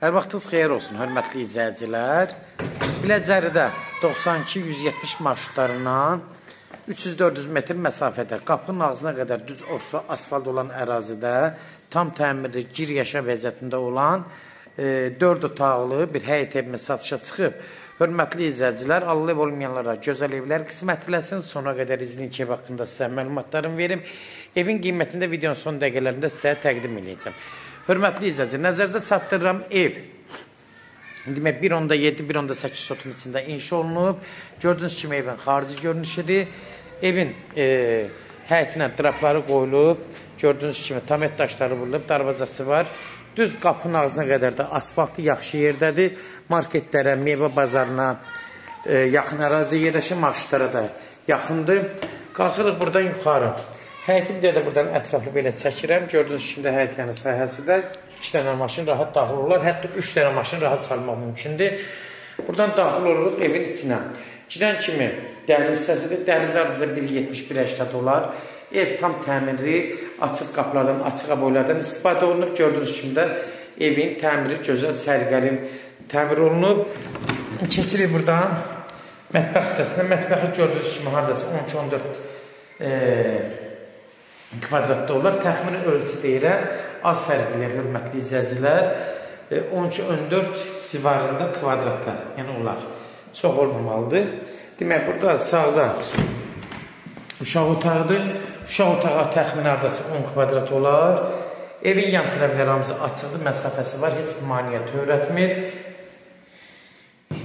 Hər vaxtınız xeyir olsun, hörmətli izləyicilər. Biləcəridə 92-170 marşrutlarından 300-400 metr məsafədə qapının ağzına qədər düz asfalt olan ərazidə tam təmirli, gir-yaşa vəziyyətində olan 4 otaqlı bir həyət evimiz satışa çıxıb. Hörmətli izləyicilər, Allah ev olmayanlara gözəl evlər qismət eləsin. Sona qədər izləyin ki, ev haqqında sizə məlumatlarımı verim. Evin qiymətində videonun son dəqiqələrində sizə təqdim edəcəm. Hörmətli izləyicilər, nəzərinizə çatdırıram ev. Demək, 1.7, 1.8 sotun içində inşa olunub. Gördüyünüz kimi evin xarici görünüşüdür. Evin həyətinə drapları qoyulub. Gördüyünüz kimi tamet daşları vurulub, darvazası var. Düz qapının ağzına qədər də asfaltı yaxşı yerdədir. Marketlərə, meyvə bazarına yaxın əraziyə yerləşir, marşrutlara da yaxındır. Qalxırıq buradan yuxarı. Həyəti bir də buradan ətraflı belə çəkirəm. Gördüyünüz kimi də həyətlərin sahəsində 2 dənə maşın rahat daxil olurlar. Hətta 3 dənə maşın rahat salmaq mümkündür. Buradan daxil oluruq evin içinə. Girən kimi dəhliz hissəsidir. Dəhliz hardasa 1.71-80 olar. Ev tam təmirli, açıq qapılardan, açıq aboylardan istifadə olunub. Gördüyünüz kimi də evin təmiri gözəl, sərgəli təmir olunub. Keçirik buradan mətbəx hissəsində. Mətbəxi gördüyünüz kimi hardasa 12-14 kvadratda olar. Təxmini ölçü deyirəm. Az fərqlər, hörmətli izləyicilər. 12-14 civarında kvadratda, yəni olar. Çox olmamalıdır. Demək, burada sağda uşaq otağıdır. Uşaq otağı təxmini hardasa 10 kvadrat olar. Evin yan tərəfləri hamısı açıqdır, məsafəsi var, heç bir maneəti öyrətmir.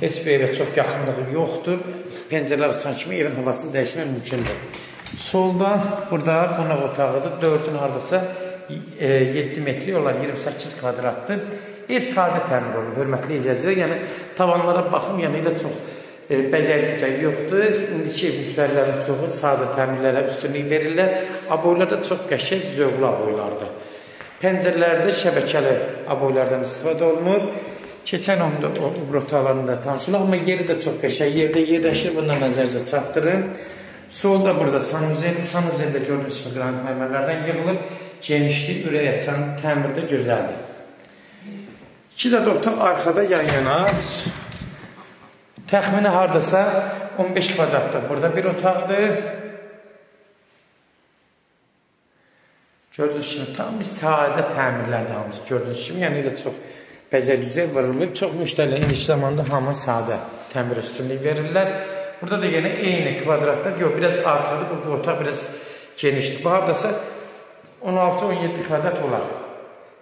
Heç bir evə çox yaxınlığı yoxdur. Pəncərələr açan kimi evin havasını dəyişmək mümkündür. Solda, burada qonaq otağıdır. 4-ün hardasa 7 metri olar, 28 kvadratdır. Ev sadə təmir olur, hörmətli izləyicilər. Yəni, tavanlara baxım, yəni elə çox bəzək yoxdur. İndiki ev müştərilərin çoxu sadə təmirlərə üstünlük verirlər. Aboylar da çox qəşəng, zövqlü aboylardır. Pəncərələrdə şəbəkəli aboylardan istifadə olunur. Keçən onda o otaqlarında tanışılır, amma yeri də çox qəşəng yerdə yerləşir. Bundan nəzərinizə çatdırın. Solda burada sanuzeldir. Sanuzeldə gördüyünüz kimi qranit mərmərlərdən yığılıb. Genişlik, ürək açan təmirdə gözəldir. 2 də otaq arxada yan-yana. Təxmini hardasa 15 kvadratda. Burada bir otaqdır. Gördüyünüz kimi tam bir sadə təmirlərdir hamısı. Gördüyünüz kimi, yəni elə çox bəzək-düzək vurulmayıb. Çox müştərilər indiki zamanda hamı sadə təmir üstünlük verirlər. Burada da yenə eyni kvadratda, yox, biraz artıqdır. Bu otaq biraz genişdir. Bu hardasa 16-17 kvadrat olar.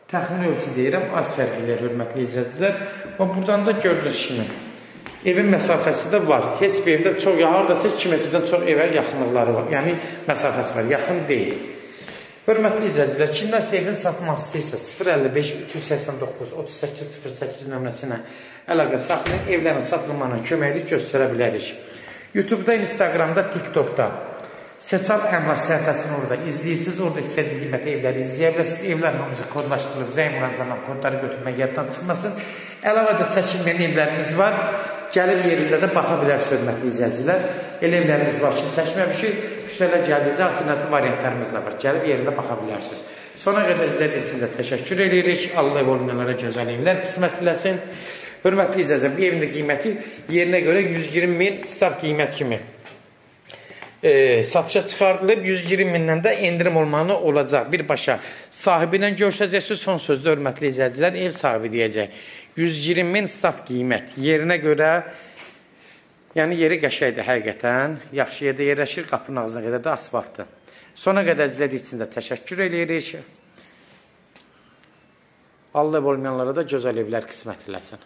Təxmini ölçü deyirəm, az fərqlər, hörmətli izləyicilər. Və buradan da gördüyünüz kimi evin məsafəsi də var. Heç bir evdə çox, hardasa 2 metrdən çox evə yaxınlıqları var. Yəni, məsafəsi var, yaxın deyil. Hörmətli izləyicilər, kimlərsə evin satmaq istəyirsə 055-389-3808 nömrəsinə əlaqə saxlayın, evlərin satılmanın köməklik göstərə bilərik. YouTube-da, Instagramda, TikTok-da Seçal Əmlak səhifəsini orada izləyirsiniz, orada istədiyiniz qiymətə evləri izləyə bilirsiniz. Evlərin hamısı kodlaşdırılıb, zəng müraciətindən kodları götürmək yaddan çıxmasın. Əlavə də çəkilməyən evlərimiz var. Gəlib yerində də baxa bilərsiniz, hörmətli izləyicilər. Elə evlərimiz var ki, çəkməmişik. Müştərilər gəldikcə alternativ variantlarımız da var. Gəlib yerində baxa bilərsiniz. Sona qədər izlədiyiniz üçün də təşəkkür edirik. Allah ev olmayanlara gözəl evlər qismət eləsin. Hörmətli izləyicilər, bir evin də qiyməti yerinə görə 120 min start qiymət kimi satışa çıxardılıb. 120 mindən də endirim olmalı olacaq. Birbaşa sahibi ilə görüşəcəksiniz. Son sözdə hörmətli izləyicilər, ev sahibi deyəcək. 120 min start qiymət. Yerinə görə, yəni yeri qəşəkdir həqiqətən. Yaxşı yerdə yerləşir, qapının ağzına qədər də asfaltdır. Sona qədər izlədiyiniz üçün də təşəkkür edirik. Allah olmayanlara da gözəl evlər qismət eləsin.